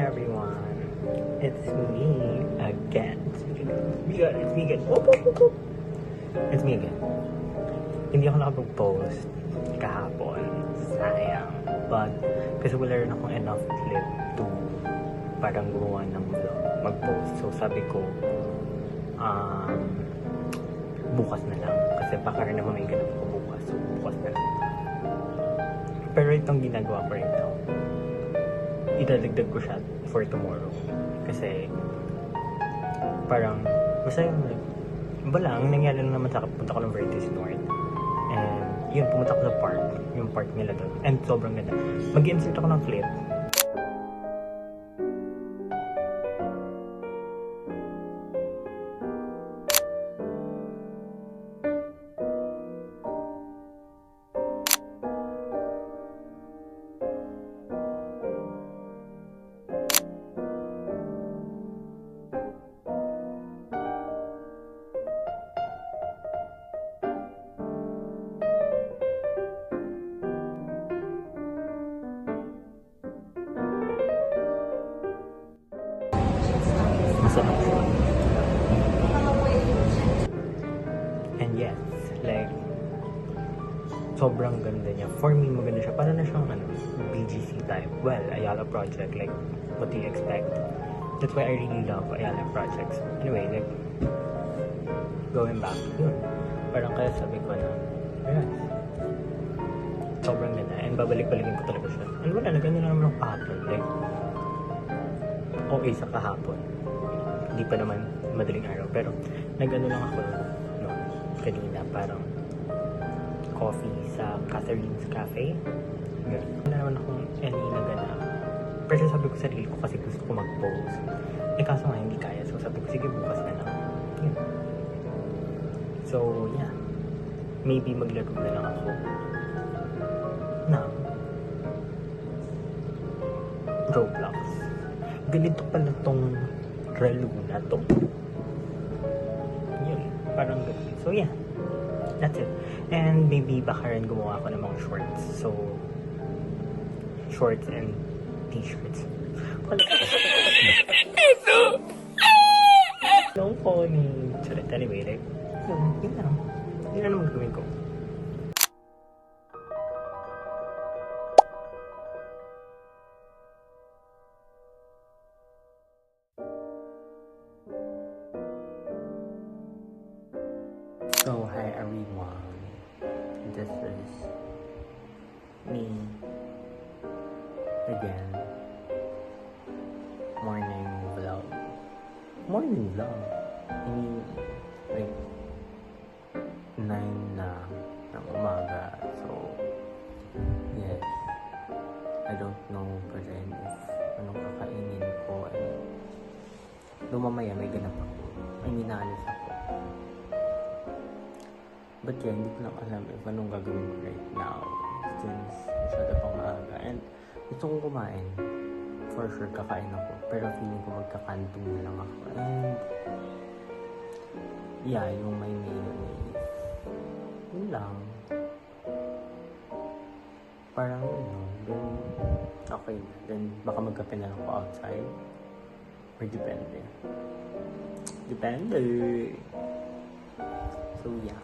everyone, it's me again. Yeah, it's me again. Whoop, whoop, whoop, whoop. It's me again. Hindi ako nakapag-post kahapon. Sayang. But, kasi wala rin akong enough clip to parang gumawa ng vlog, mag-post. So, sabi ko, bukas na lang. Kasi baka rin naman may ganap ko bukas. So, bukas na lang. Pero itong ginagawa ko right now, idadagdag ko siya for tomorrow. Kasi, parang, basta yung, wala, ang nangyari lang naman sa akin, punta ko ng Vertis North. And, yun, pumunta ko sa park, yung park nila doon. And sobrang ganda. Mag-insert ako ng clip. Masarap siya. And yes, like, sobrang ganda niya. For me, maganda siya. Para na siyang BGC type. Well, Ayala project, like, what do you expect? That's why I really love Ayala projects. Anyway, like, going back, yun. Parang kaya sabi ko na, yes, sobrang ganda. And babalik-balikin ko talaga siya. And wala, naganda na naman ang kahapon. Like, okay sa kahapon. Hindi pa naman madaling araw. Pero, nag-ano lang ako noon, kanina, parang coffee sa Catherine's Cafe. Wala naman akong any naganap. Pero sabi ko sa sarili ko kasi gusto ko mag-post. Eh kaso nga hindi kaya. So sabi ko, sige bukas na lang. Yun. So, yeah. Maybe maglaro na lang ako ng Roblox. Ganito pala tong relo na to. Yun. Parang ganun. So, yeah. That's it. And maybe baka rin gumawa ako ng mga shorts. So, shorts and t-shirts. No funny. Charot. Anyway, like, yun lang. Yun lang naman gawin ko. So, hi everyone. This is me again. Morning vlog. Morning vlog. I mean, like 9 na ng umaga. So, yes. I don't know pa rin if anong kakainin ko. And lumamaya may ganap ako. I mean, naalis ako. But yeah, hindi ko lang alam if anong gagawin ko right now since masyado pang maaga. And gusto kong kumain. For sure, kakain ako. Pero feeling ko magkakantung na lang ako. And yeah, yung may mayonnaise. Yun lang. Parang yun. Okay na. Then baka magkape na lang ako outside. Or depende. Depende. So yeah.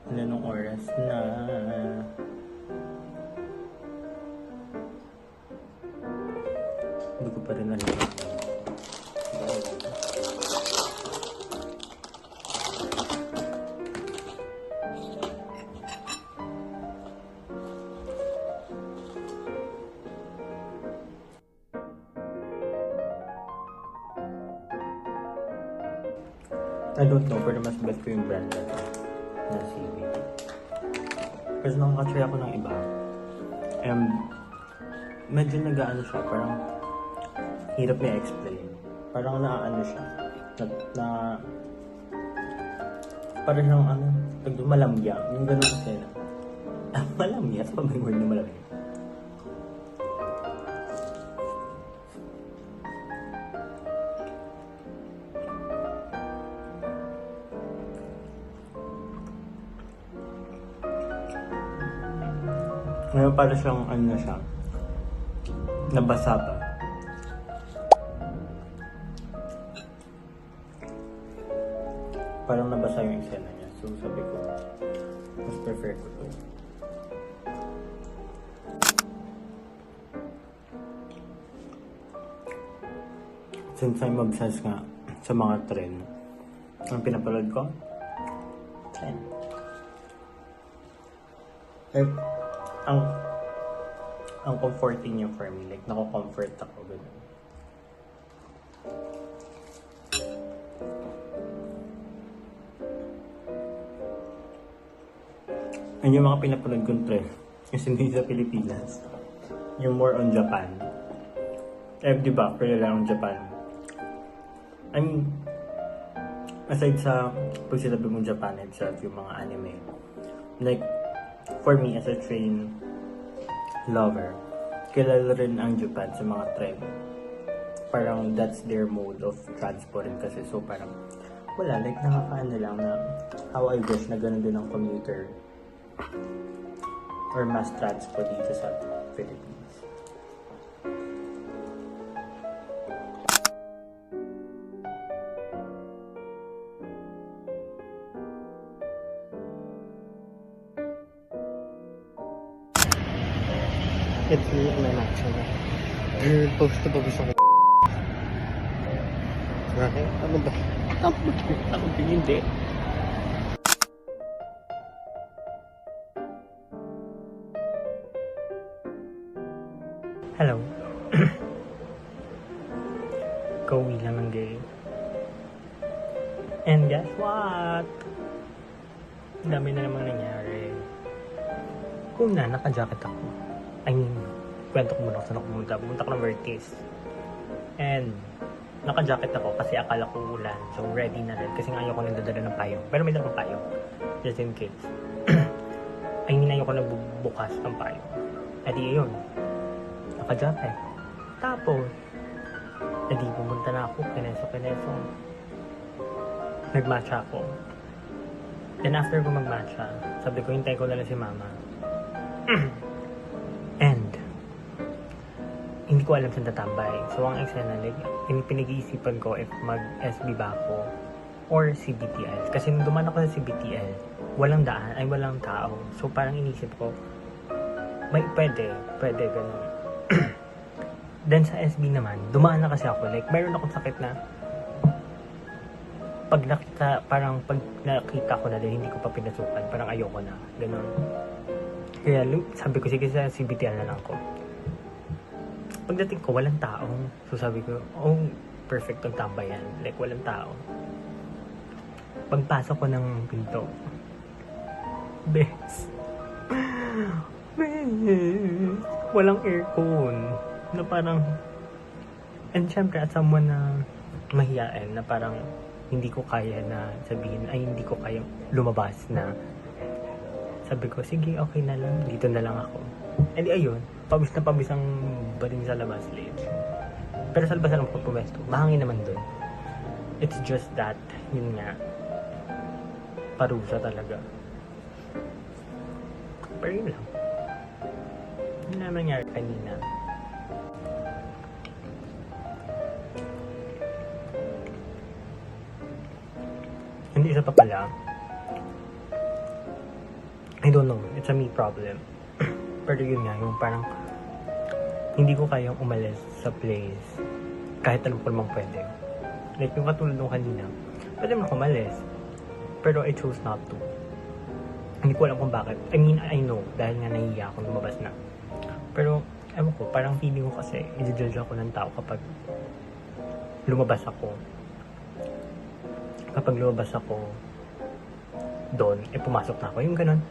Anong oras na? Hindi ko pa rin alam. I don't know, pero mas best ko yung brand na to. Na seaweed. Kasi nakaka-try ako ng iba. And medyo nag-aano siya, parang hirap na i-explain. Parang na-ano siya. Parang siyang malamya. Yung gano'n kasi na. Malamya? Sa may word na malamya. Ngayon para siyang ano na siya. Nabasa pa. Parang nabasa yung eksena niya. So sabi ko, mas prefer ko to. Since I'm obsessed nga sa mga trend, ang pinapanood ko, trend. Like, ang comforting niya for me. Like, nako-comfort ako. Ganun. And yung mga pinapanood kong trend, yung hindi sa Pilipinas, yung more on Japan. Di ba, kilala ang Japan. I mean, aside sa pag sinabi mong Japan itself, yung mga anime, like, for me as a train lover, kilala rin ang Japan sa mga trend. Parang that's their mode of transport kasi. So parang, wala, like nakakaano lang na how I wish na ganun din ang commuter or mass transport dito sa Philippines. It's me and my actually. You're supposed to focus on Bakit? Ano ba? Ako hindi. Hello. Kauwi lang ng gay. And guess what? Ang dami na namang nangyari. Una, naka-jacket ako. I mean, kwento ko muna kung saan ako pumunta. Pumunta ko ng Vertis. And, naka-jacket ako kasi akala ko ulan. So, ready na rin. Kasi nga ayoko nang dadala ng payong. Pero may dalang payong. Just in case. I mean, ayoko na bukas ng payong. E di yun. Naka-jacket. Tapos, e di pumunta na ako. Kineso. Nag-matcha ako. Then after ko mag-matcha, sabi ko, hintay ko na lang si mama. And, hindi ko alam saan tatambay. So, ang eksena, like, pinag-iisipan ko if mag-SB ba ako or CBTL. Kasi nung dumaan ako sa CBTL, walang daan, ay walang tao. So, parang inisip ko, may pwede, ganun. Then sa SB naman, dumaan na kasi ako. Like, mayroon akong sakit na pag nakita ko na din, hindi ko pa pinasukan. Parang ayoko na. Ganun. Kaya sabi ko, sige sa CBTL na lang ko. Pagdating ko, walang tao. So sabi ko, oh, perfect ang tambayan. Like, walang tao. Pagpasok ko ng pinto, bes. Walang aircon. Na parang, and syempre at someone na mahiyain, na parang hindi ko kaya na sabihin, ay hindi ko kaya lumabas na. Sabi ko, sige, okay na lang. Dito na lang ako. And ayun, pabis na pabis ang bating sa labas. Pero sa labas na lang pumesto. Mahangin naman dun. It's just that, yun nga, parusa talaga. Pero yun lang. Yun naman nangyari kanina. Hindi isa pa pala. I don't know. It's a me problem. Pero yun nga, yung parang hindi ko kayang umalis sa place kahit alam ko namang pwede. Like yung katulad nung kanina, pwede mo ako umalis. Pero I chose not to. Hindi ko alam kung bakit. I mean, I know. Dahil nga nahihiya ako lumabas na. Pero, ewan ko, parang feeling ko kasi i-judge ako ng tao kapag lumabas ako. Kapag lumabas ako doon, pumasok na ako. Yung ganun.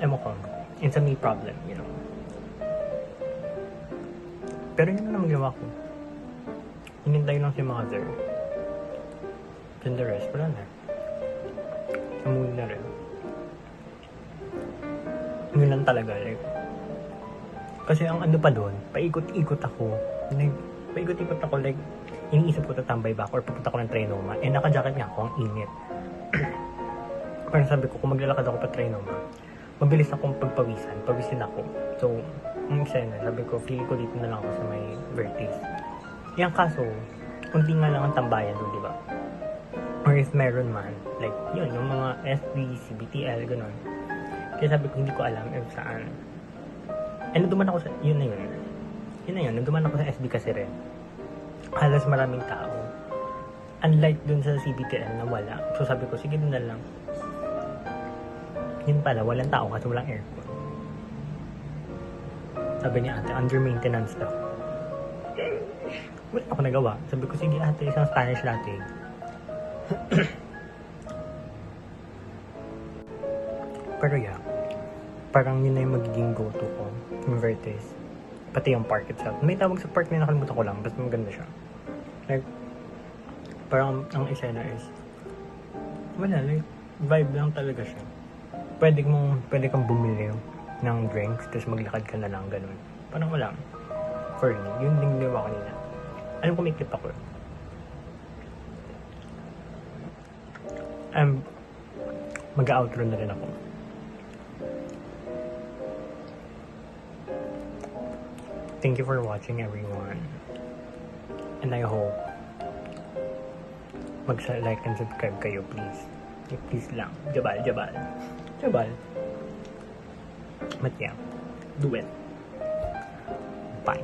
Ewan ko. It's a me problem, you know. Pero yun na naman ginawa ko. Hinintay lang si mother. Then the rest, wala na. Umuwi na rin. Yun lang talaga, like. Kasi ang ano pa doon, paikot-ikot ako. Like, iniisip ko tatambay ba ako or pupunta ko ng Trinoma. Naka-jacket nga ako, ang init. Parang sabi ko, kung maglalakad ako pa Trinoma, mabilis akong pawisin ako. So, ang eksena, sabi ko, feel ko dito na lang ako sa may Vertis. Yung kaso, unti nga lang ang tambayan doon, di ba? Or if meron man, like, yun, yung mga SB, CBTL, gano'n. Kaya sabi ko, hindi ko alam if saan. And nanduman ako sa, yun na yun. Yun na yun, nanduman ako sa SB kasi rin. Halos maraming tao. Unlike dun sa CBTL na wala. So sabi ko, sige dun na lang. Yun pala, walang tao kasi walang aircon. Sabi niya ate, under maintenance daw. Wala ako nagawa. Sabi ko, sige ate, isang Spanish latte. Pero yeah, parang yun na yung magiging go-to ko. Yung Vertis. Pati yung park itself. May tawag sa park na nakalimutan ko lang. Basta maganda siya. Like, parang ang escena is, wala, like, vibe lang talaga siya. Pwede kang bumili ng drinks, tapos maglakad ka na lang, ganun. Parang wala. For me, yun din ginawa kanina. Alam ko may clip ako. Mag-outro na rin ako. Thank you for watching, everyone. And I hope mag-like and subscribe kayo, please. Please lang. Jabal. But yeah, do it. Bye.